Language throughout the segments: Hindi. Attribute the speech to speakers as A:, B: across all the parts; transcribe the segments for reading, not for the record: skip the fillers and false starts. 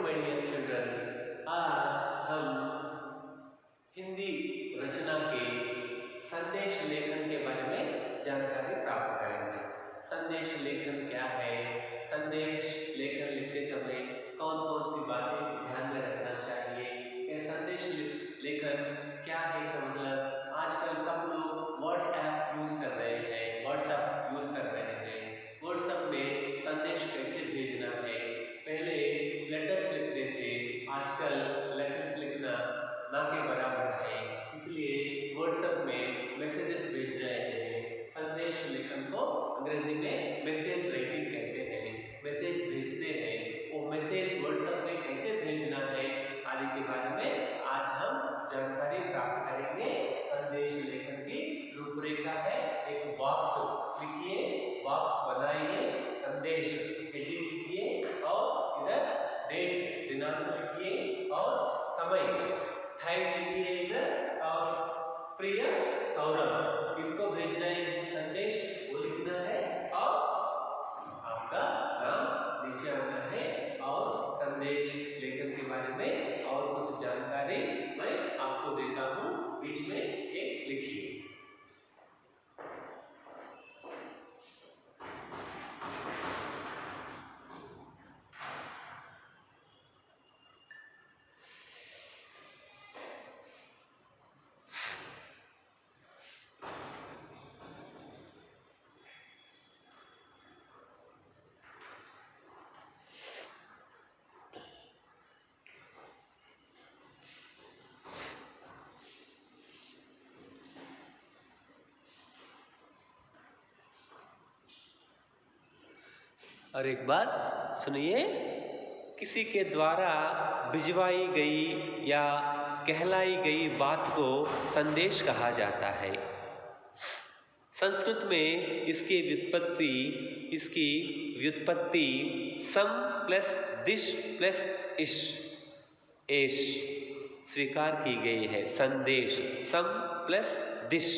A: माय डियर चिल्ड्रन, आज हम हिंदी रचना के संदेश लेखन के बारे में जानकारी प्राप्त करेंगे। संदेश लेखन क्या है, संदेश लेखन लिखते समय कौन कौन सी बातें ध्यान में रखना चाहिए, ये संदेश लेखन क्या है का मतलब आजकल सब लोग व्हाट्सएप यूज कर रहे हैं, व्हाट्सएप में संदेश कैसे भेजना है। पहले लेटर्स लिखते थे, आजकल लेटर्स लिखना ना के बराबर है, इसलिए व्हाट्सएप में मैसेजेस भेज रहे हैं। संदेश लेखन को अंग्रेजी में मैसेज राइटिंग कहते हैं। मैसेज भेजते हैं, वो मैसेज व्हाट्सएप में कैसे भेजना है आदि के बारे में आज हम जानकारी प्राप्त करेंगे। संदेश लेखन की रूपरेखा है, एक बॉक्स लिखिए, बॉक्स बनाइए, संदेश हेडिंग लिखिए और इधर डेट दिनांक लिखिए और समय टाइम लिखिए इधर, और प्रिय सौरभ किसको भेज रहे हैं संदेश वो लिखना है और आपका नाम नीचे आना है और संदेश लेखन के बारे में और कुछ जानकारी मैं आपको देता हूँ, बीच में एक लिखिए। और एक बात सुनिए, किसी के द्वारा भिजवाई गई या कहलाई गई बात को संदेश कहा जाता है। संस्कृत में इसकी व्युत्पत्ति सम प्लस दिश प्लस इश एश स्वीकार की गई है। संदेश सम प्लस दिश।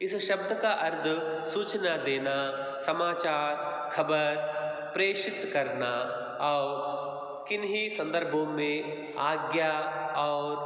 A: इस शब्द का अर्थ सूचना देना, समाचार, खबर प्रेषित करना और किन्हीं संदर्भों में आज्ञा और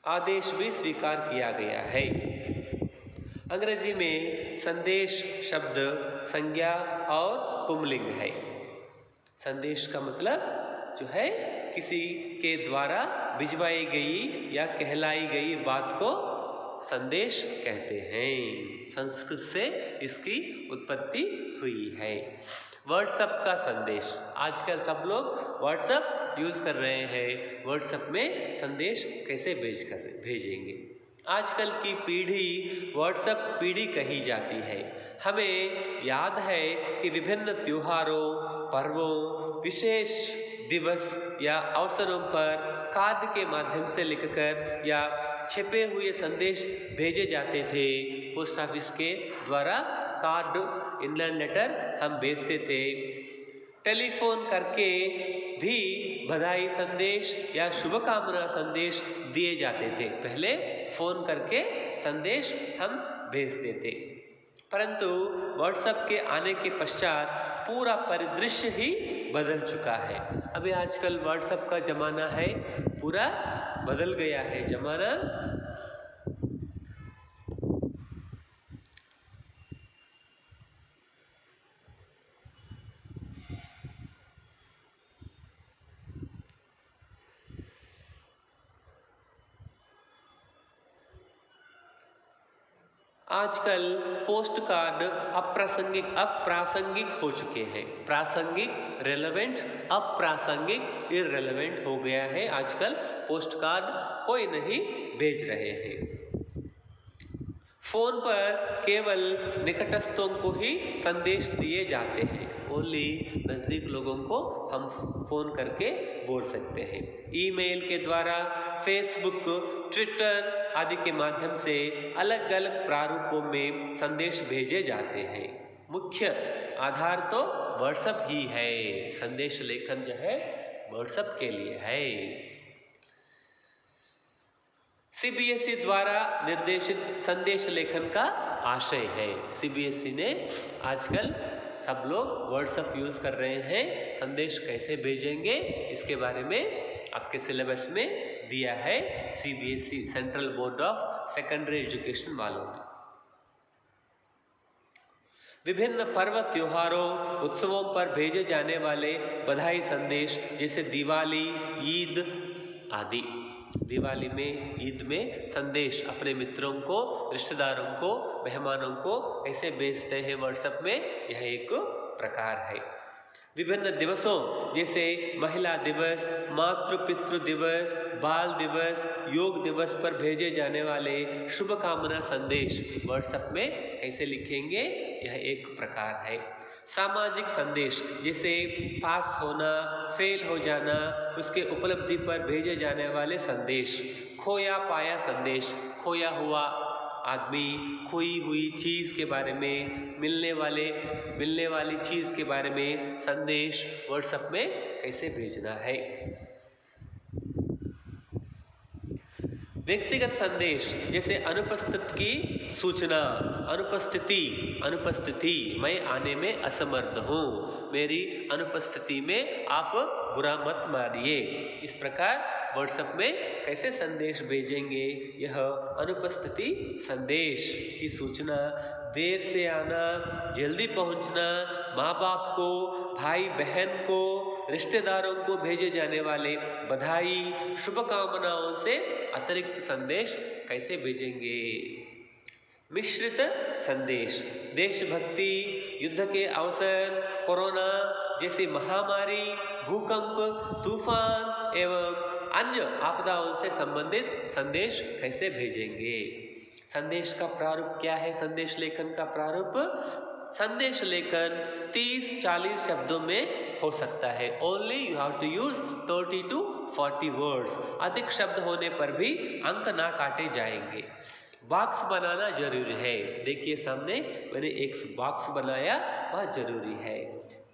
A: आदेश भी स्वीकार किया गया है। अंग्रेजी में संदेश शब्द संज्ञा और पुंलिंग है। संदेश का मतलब जो है किसी के द्वारा भिजवाई गई या कहलाई गई बात को संदेश कहते हैं। संस्कृत से इसकी उत्पत्ति हुई है। व्हाट्सएप का संदेश, आजकल सब लोग व्हाट्सएप यूज कर रहे हैं। व्हाट्सएप में संदेश कैसे भेजेंगे। आजकल की पीढ़ी व्हाट्सएप पीढ़ी कही जाती है। हमें याद है कि विभिन्न त्योहारों, पर्वों, विशेष दिवस या अवसरों पर कार्ड के माध्यम से लिखकर या छिपे हुए संदेश भेजे जाते थे। पोस्ट ऑफिस के द्वारा कार्ड, इंग्लैंड लेटर हम भेजते थे। टेलीफोन करके भी बधाई संदेश या शुभकामना संदेश दिए जाते थे। पहले फोन करके संदेश हम भेजते थे, परंतु व्हाट्सएप के आने के पश्चात पूरा परिदृश्य ही बदल चुका है। अभी आजकल व्हाट्सएप का जमाना है, पूरा बदल गया है जमाना। आजकल पोस्ट कार्ड अप्रासंगिक हो चुके हैं। प्रासंगिक रेलेवेंट, अप्रासंगिक इररेलेवेंट हो गया है। आजकल पोस्ट कार्ड कोई नहीं भेज रहे हैं। फोन पर केवल निकटस्थों को ही संदेश दिए जाते हैं। ओनली नज़दीक लोगों को हम फोन करके बोल सकते हैं। ईमेल के द्वारा, फेसबुक, ट्विटर आदि के माध्यम से अलग अलग प्रारूपों में संदेश भेजे जाते हैं। मुख्य आधार तो व्हाट्सएप ही है। संदेश लेखन जो है व्हाट्सएप के लिए है। सीबीएसई द्वारा निर्देशित संदेश लेखन का आशय है। सीबीएसई ने आजकल सब लोग व्हाट्सएप यूज़ कर रहे हैं, संदेश कैसे भेजेंगे इसके बारे में आपके सिलेबस में दिया है CBSE central board of secondary education वालों ने। विभिन्न पर्व त्योहारों उत्सवों पर भेजे जाने वाले बधाई संदेश जैसे दिवाली, ईद आदि। दिवाली में, ईद में संदेश अपने मित्रों को, रिश्तेदारों को, मेहमानों को ऐसे भेजते हैं व्हाट्सएप में, यह एक प्रकार है। विभिन्न दिवसों जैसे महिला दिवस, मातृ पितृ दिवस, बाल दिवस, योग दिवस पर भेजे जाने वाले शुभकामना संदेश व्हाट्सएप में कैसे लिखेंगे, यह एक प्रकार है। सामाजिक संदेश जैसे पास होना, फेल हो जाना, उसके उपलब्धि पर भेजे जाने वाले संदेश। खोया पाया संदेश, खोया हुआ आदमी, खोई हुई चीज़ के बारे में, मिलने वाली चीज़ के बारे में संदेश व्हाट्सएप में कैसे भेजना है। व्यक्तिगत संदेश जैसे अनुपस्थित की सूचना, अनुपस्थिति, मैं आने में असमर्थ हूँ, मेरी अनुपस्थिति में आप बुरा मत मानिए। इस प्रकार व्हाट्सएप में कैसे संदेश भेजेंगे, यह अनुपस्थिति संदेश की सूचना, देर से आना, जल्दी पहुँचना, माँ बाप को, भाई बहन को, रिश्तेदारों को भेजे जाने वाले बधाई, शुभकामनाओं से अतिरिक्त संदेश कैसे भेजेंगे। मिश्रित संदेश देशभक्ति, युद्ध के अवसर, कोरोना जैसी महामारी, भूकंप, तूफान एवं अन्य आपदाओं से संबंधित संदेश कैसे भेजेंगे। संदेश का प्रारूप क्या है, संदेश लेखन का प्रारूप? संदेश लेखन 30-40 शब्दों में हो सकता है। Only you have to use 30 to 40 words. अधिक शब्द होने पर भी अंक ना काटे जाएंगे। बॉक्स बनाना जरूरी है। देखिए सामने मैंने एक बॉक्स बनाया, वह जरूरी है।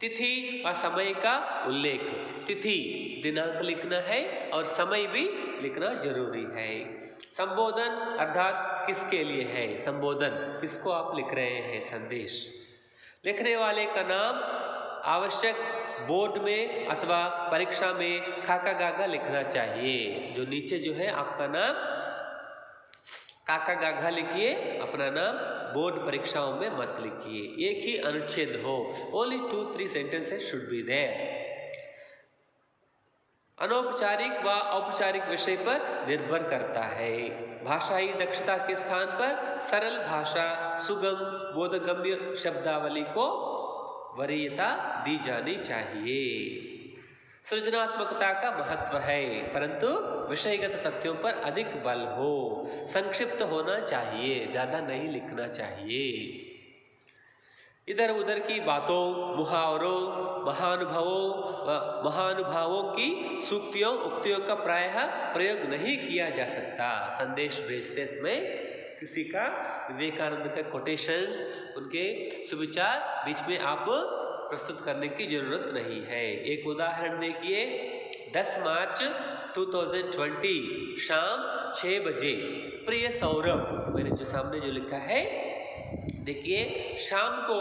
A: तिथि और समय का उल्लेख, तिथि दिनांक लिखना है और समय भी लिखना जरूरी है। संबोधन अर्थात किसके लिए है, संबोधन किसको आप लिख रहे हैं, संदेश। लिखने वाले का नाम आवश्यक बोर्ड में अथवा परीक्षा में खाका गागा लिखना चाहिए। जो नीचे जो है आपका नाम काका गाघा लिखिए, अपना नाम बोर्ड परीक्षाओं में मत लिखिए। एक ही अनुच्छेद हो, only 2-3 sentences should be there. अनौपचारिक व औपचारिक विषय पर निर्भर करता है। भाषाई दक्षता के स्थान पर सरल भाषा, सुगम बोधगम्य शब्दावली को वरीयता दी जानी चाहिए। सृजनात्मकता का महत्व है, परंतु विषयगत तथ्यों पर अधिक बल हो। संक्षिप्त होना चाहिए, ज्यादा नहीं लिखना चाहिए। इधर उधर की बातों, मुहावरों, महानुभावों की सूक्तियों, उक्तियों का प्रायः प्रयोग नहीं किया जा सकता। संदेश भेजते समय किसी का विवेकानंद का कोटेशंस, उनके सुविचार बीच में आप प्रस्तुत करने की जरूरत नहीं है। एक उदाहरण देखिए, 10 मार्च 2020 शाम 6 बजे। प्रिय सौरभ, मैंने जो सामने जो लिखा है देखिए, शाम को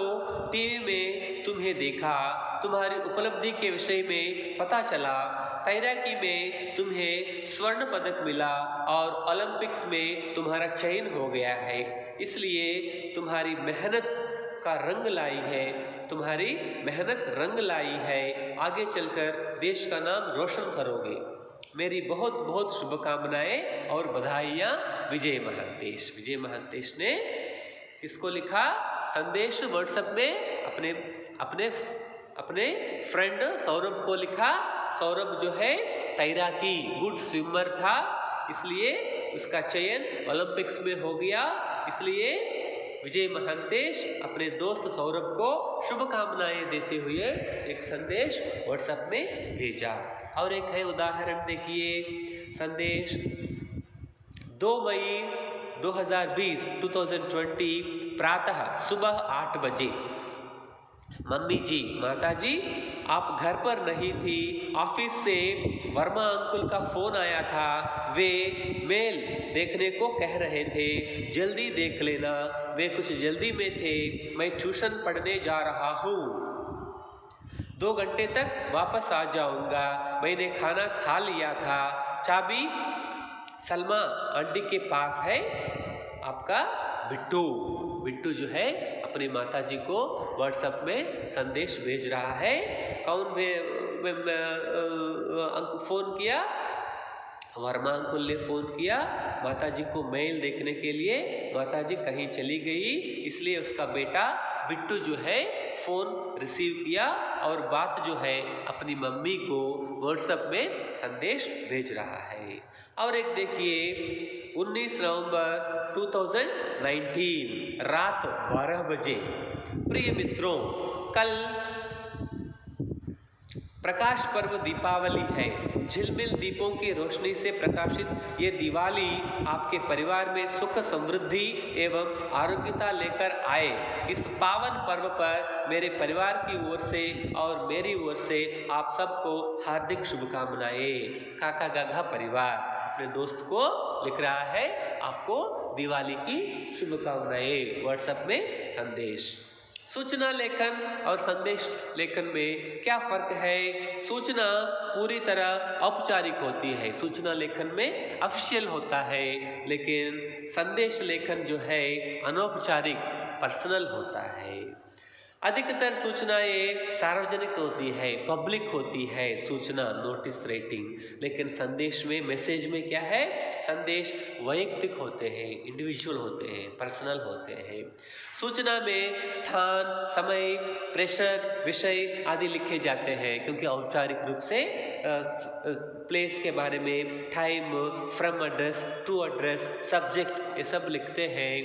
A: टीवी में तुम्हें देखा, तुम्हारी उपलब्धि के विषय में पता चला, तैराकी में तुम्हें स्वर्ण पदक मिला और ओलंपिक्स में तुम्हारा चयन हो गया है। इसलिए तुम्हारी मेहनत का रंग लाई है, तुम्हारी मेहनत रंग लाई है, आगे चलकर देश का नाम रोशन करोगे। मेरी बहुत बहुत शुभकामनाएं और बधाइयाँ, विजय महांतेश। विजय महांतेश ने किसको लिखा संदेश? व्हाट्सएप में अपने फ्रेंड सौरभ को लिखा। सौरभ जो है तैराकी गुड स्विमर था, इसलिए उसका चयन ओलंपिक्स में हो गया। इसलिए विजय महांतेश अपने दोस्त सौरभ को शुभकामनाएं देते हुए एक संदेश व्हाट्सएप में भेजा। और एक है उदाहरण देखिए, संदेश 2 मई 2020 प्रातः सुबह 8 बजे। मम्मी जी, माता जी, आप घर पर नहीं थी, ऑफिस से वर्मा अंकुल का फोन आया था, वे मेल देखने को कह रहे थे, जल्दी देख लेना, वे कुछ जल्दी में थे, मैं ट्यूशन पढ़ने जा रहा हूँ, 2 घंटे तक वापस आ जाऊंगा, मैंने खाना खा लिया था, चाबी सलमा आंटी के पास है। आपका बिट्टू बिट्टू जो है अपनी माताजी को व्हाट्सएप में संदेश भेज रहा है। कौन फोन किया? वर्मा अंकुल ने फोन किया माताजी को मेल देखने के लिए। माताजी कहीं चली गई, इसलिए उसका बेटा बिट्टू जो है फोन रिसीव किया और बात जो है अपनी मम्मी को व्हाट्सएप में संदेश भेज रहा है। और एक देखिए 19 नवंबर 2019 रात 12 बजे। प्रिय मित्रों, कल प्रकाश पर्व दीपावली है। झिलमिल दीपों की रोशनी से प्रकाशित ये दिवाली आपके परिवार में सुख समृद्धि एवं आरोग्यता लेकर आए। इस पावन पर्व पर मेरे परिवार की ओर से और मेरी ओर से आप सबको हार्दिक शुभकामनाएं। काका गागा परिवार अपने दोस्त को लिख रहा है आपको दिवाली की शुभकामनाएं व्हाट्सएप में संदेश। सूचना लेखन और संदेश लेखन में क्या फर्क है? सूचना पूरी तरह औपचारिक होती है, सूचना लेखन में ऑफिशियल होता है, लेकिन संदेश लेखन जो है अनौपचारिक पर्सनल होता है। अधिकतर सूचनाएं सार्वजनिक होती है, पब्लिक होती है सूचना, नोटिस राइटिंग, लेकिन संदेश में मैसेज में क्या है? संदेश वैयक्तिक होते हैं, इंडिविजुअल होते हैं, पर्सनल होते हैं। सूचना में स्थान, समय, प्रेशर, विषय आदि लिखे जाते हैं, क्योंकि औपचारिक रूप से प्लेस के बारे में, time, from address, to address, subject, ये सब लिखते हैं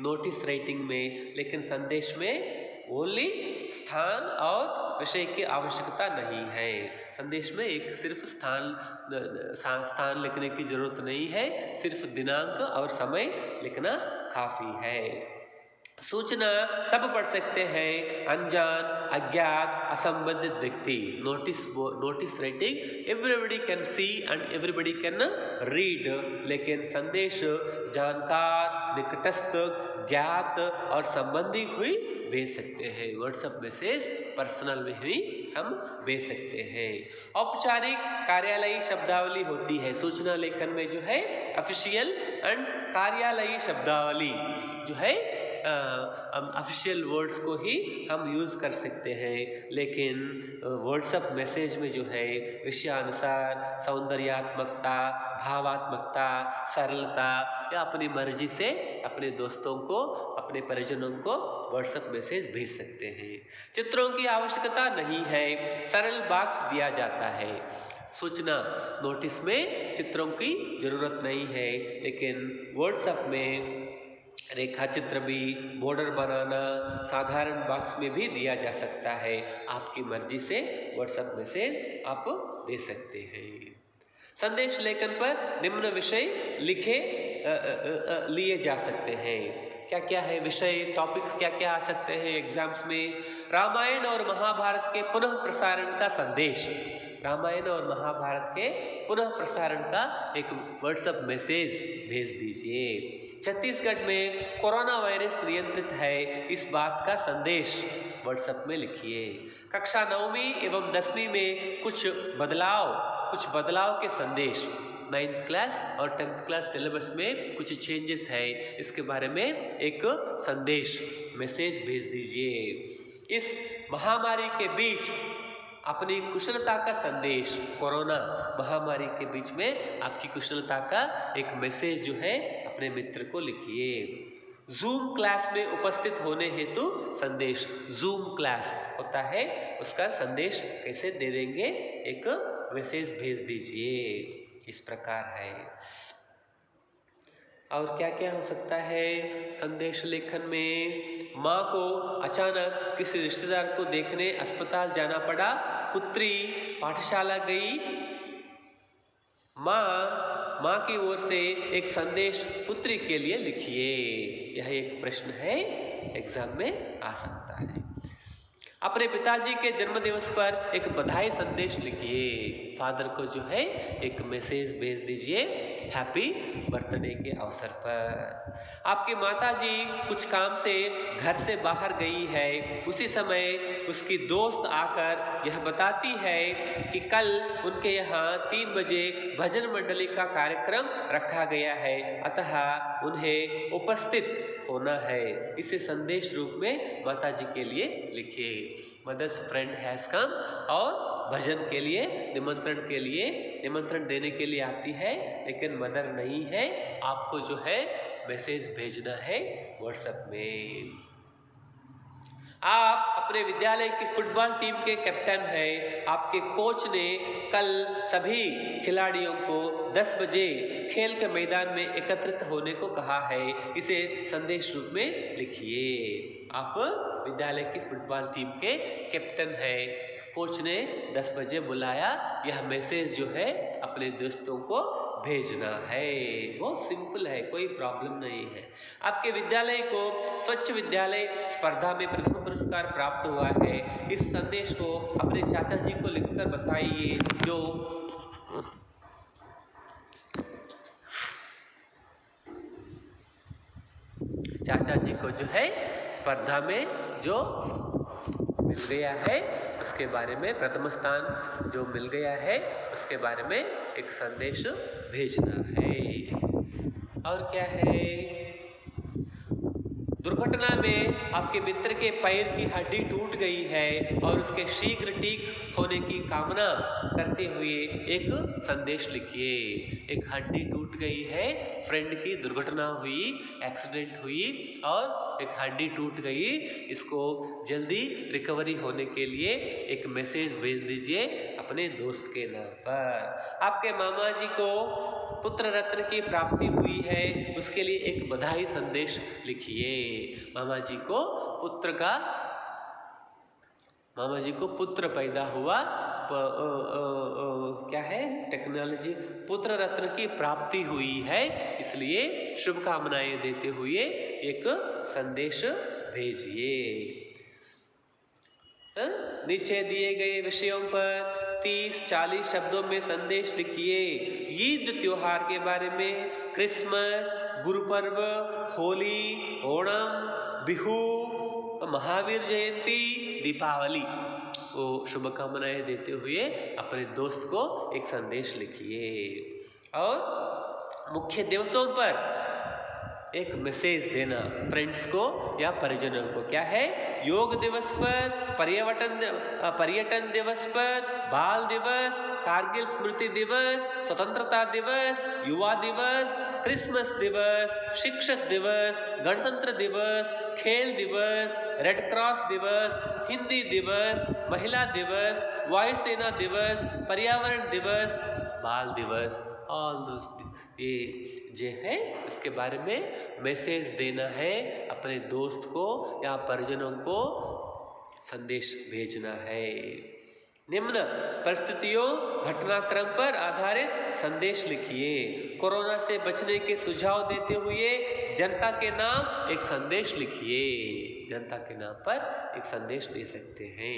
A: नोटिस राइटिंग में। लेकिन संदेश में ओनली स्थान और विषय की आवश्यकता नहीं है। संदेश में एक सिर्फ स्थान लिखने की जरूरत नहीं है, सिर्फ दिनांक और समय लिखना काफी है। सूचना सब पढ़ सकते हैं, अनजान, अज्ञात, असंबंधित व्यक्ति। Notice writing everybody can see and everybody can read, लेकिन संदेश जानकार, निकटस्थ, ज्ञात और संबंधी हुई भेज सकते हैं। व्हाट्सएप मैसेज पर्सनल में ही हम भेज सकते हैं। औपचारिक कार्यालयी शब्दावली होती है सूचना लेखन में जो है ऑफिशियल एंड कार्यालयी शब्दावली जो है ऑफिशियल वर्ड्स को ही हम यूज़ कर सकते हैं, लेकिन व्हाट्सएप मैसेज में जो है विषयानुसार सौंदर्यात्मकता, भावात्मकता, सरलता या अपनी मर्जी से अपने दोस्तों को, अपने परिजनों को व्हाट्सएप मैसेज भेज सकते हैं। चित्रों की आवश्यकता नहीं है, सरल बॉक्स दिया जाता है। सूचना नोटिस में चित्रों की जरूरत नहीं है, लेकिन व्हाट्सएप में रेखा चित्र भी, बॉर्डर बनाना साधारण बॉक्स में भी दिया जा सकता है। आपकी मर्जी से व्हाट्सएप मैसेज आप दे सकते हैं। संदेश लेखन पर निम्न विषय लिए जा सकते हैं। क्या क्या है विषय, टॉपिक्स क्या क्या आ सकते हैं एग्जाम्स में? रामायण और महाभारत के पुनः प्रसारण का संदेश। रामायण और महाभारत के पुनः प्रसारण का एक व्हाट्सएप मैसेज भेज दीजिए। छत्तीसगढ़ में कोरोना वायरस नियंत्रित है, इस बात का संदेश व्हाट्सएप में लिखिए। कक्षा 9वीं एवं 10वीं में कुछ बदलाव के संदेश। 9th क्लास और 10th क्लास सिलेबस में कुछ चेंजेस है, इसके बारे में एक संदेश मैसेज भेज दीजिए। इस महामारी के बीच अपनी कुशलता का संदेश, कोरोना महामारी के बीच में आपकी कुशलता का एक मैसेज जो है अपने मित्र को लिखिए। जूम क्लास में उपस्थित होने हेतु संदेश। जूम क्लास होता है, उसका संदेश कैसे दे देंगे? एक मैसेज भेज दीजिए। इस प्रकार है। और क्या क्या हो सकता है संदेश लेखन में? माँ को अचानक किसी रिश्तेदार को देखने अस्पताल जाना पड़ा, पुत्री पाठशाला गई, माँ की ओर से एक संदेश पुत्री के लिए लिखिए। यह एक प्रश्न है, एग्जाम में आ सकता है। अपने पिताजी के जन्मदिवस पर एक बधाई संदेश लिखिए। फादर को जो है एक मैसेज भेज दीजिए हैप्पी बर्थडे के अवसर पर। आपकी माताजी कुछ काम से घर से बाहर गई है, उसी समय उसकी दोस्त आकर यह बताती है कि कल उनके यहाँ 3 बजे भजन मंडली का कार्यक्रम रखा गया है, अतः उन्हें उपस्थित होना है। इसे संदेश रूप में माताजी के लिए लिखिए। मदर्स फ्रेंड हैज कम, और भजन के लिए निमंत्रण देने के लिए आती है, लेकिन मदर नहीं है। आपको जो है मैसेज भेजना है व्हाट्सएप में। आप अपने विद्यालय की फुटबॉल टीम के कैप्टन हैं। आपके कोच ने कल सभी खिलाड़ियों को 10 बजे खेल के मैदान में एकत्रित होने को कहा है। इसे संदेश रूप में लिखिए। आप विद्यालय की फुटबॉल टीम के कैप्टन हैं, कोच ने 10 बजे बुलाया। यह मैसेज जो है अपने दोस्तों को भेजना है। बहुत सिंपल है, कोई प्रॉब्लम नहीं है। आपके विद्यालय को स्वच्छ विद्यालय स्पर्धा में प्रथम पुरस्कार प्राप्त हुआ है। इस संदेश को अपने चाचा जी को लिखकर बताइए, जो चाचा जी को जो है स्पर्धा में जो मिल गया है उसके बारे में, प्रथम स्थान जो मिल गया है उसके बारे में एक संदेश भेजना है। और क्या है, दुर्घटना में आपके मित्र के पैर की हड्डी टूट गई है और उसके शीघ्र ठीक होने की कामना करते हुए एक संदेश लिखिए। एक हड्डी टूट गई है, फ्रेंड की दुर्घटना हुई, एक्सीडेंट हुई और एक हड्डी टूट गई, इसको जल्दी रिकवरी होने के लिए एक मैसेज भेज दीजिए अपने दोस्त के नाम पर। आपके मामा जी को पुत्र रत्न की प्राप्ति हुई है, उसके लिए एक बधाई संदेश लिखिए। मामा जी को पुत्र पैदा हुआ, क्या है टेक्नोलॉजी, पुत्र रत्न की प्राप्ति हुई है, इसलिए शुभकामनाएं देते हुए एक संदेश भेजिए। नीचे दिए गए विषयों पर 30-40 शब्दों में संदेश लिखिए। ईद त्योहार के बारे में, क्रिसमस, गुरु पर्व, होली, ओणम, बिहू, महावीर जयंती, दीपावली को शुभकामनाएं देते हुए अपने दोस्त को एक संदेश लिखिए। और मुख्य दिवसों पर एक मैसेज देना फ्रेंड्स को या परिजनों को। क्या है, योग दिवस पर, पर्यटन दिवस पर, बाल दिवस, कारगिल स्मृति दिवस, स्वतंत्रता दिवस, युवा दिवस, क्रिसमस दिवस, शिक्षक दिवस, गणतंत्र दिवस, खेल दिवस, रेड क्रॉस दिवस, हिंदी दिवस, महिला दिवस, वायुसेना दिवस, पर्यावरण दिवस, बाल दिवस, ऑल दोस्त ये जो है उसके बारे में मैसेज देना है अपने दोस्त को या परिजनों को संदेश भेजना है। निम्न परिस्थितियों घटनाक्रम पर आधारित संदेश लिखिए। कोरोना से बचने के सुझाव देते हुए जनता के नाम एक संदेश लिखिए। जनता के नाम पर एक संदेश दे सकते हैं।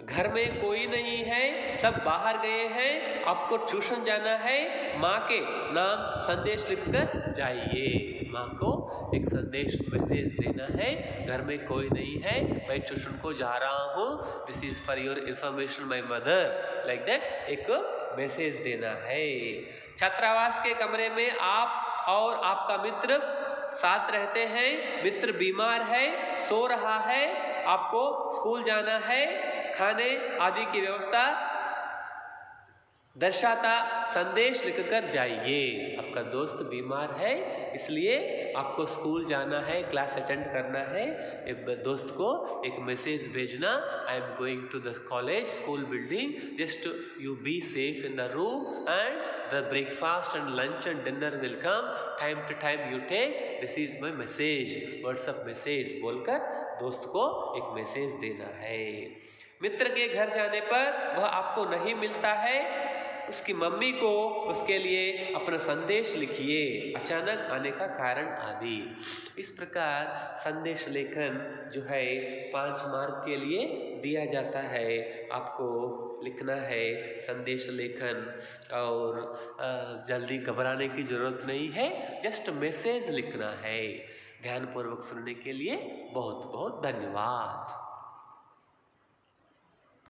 A: घर में कोई नहीं है, सब बाहर गए हैं, आपको ट्यूशन जाना है, माँ के नाम संदेश लिखकर जाइए। माँ को एक संदेश मैसेज देना है, घर में कोई नहीं है, मैं ट्यूशन को जा रहा हूँ, this is for your information my mother, like that एक मैसेज देना है। छात्रावास के कमरे में आप और आपका मित्र साथ रहते हैं, मित्र बीमार है, सो रहा है, आपको स्कूल जाना है, खाने आदि की व्यवस्था दर्शाता संदेश लिखकर जाइए। आपका दोस्त बीमार है इसलिए आपको स्कूल जाना है, क्लास अटेंड करना है, एक दोस्त को एक मैसेज भेजना, I am going to the college school building, just you be safe in the room and the breakfast and lunch and dinner will come, time to time you take, this is my message, WhatsApp message बोलकर दोस्त को एक मैसेज देना है। मित्र के घर जाने पर वह आपको नहीं मिलता है, उसकी मम्मी को उसके लिए अपना संदेश लिखिए, अचानक आने का कारण आदि। इस प्रकार संदेश लेखन जो है 5 मार्क के लिए दिया जाता है। आपको लिखना है संदेश लेखन, और जल्दी घबराने की ज़रूरत नहीं है, जस्ट मैसेज लिखना है। ध्यानपूर्वक सुनने के लिए बहुत बहुत धन्यवाद।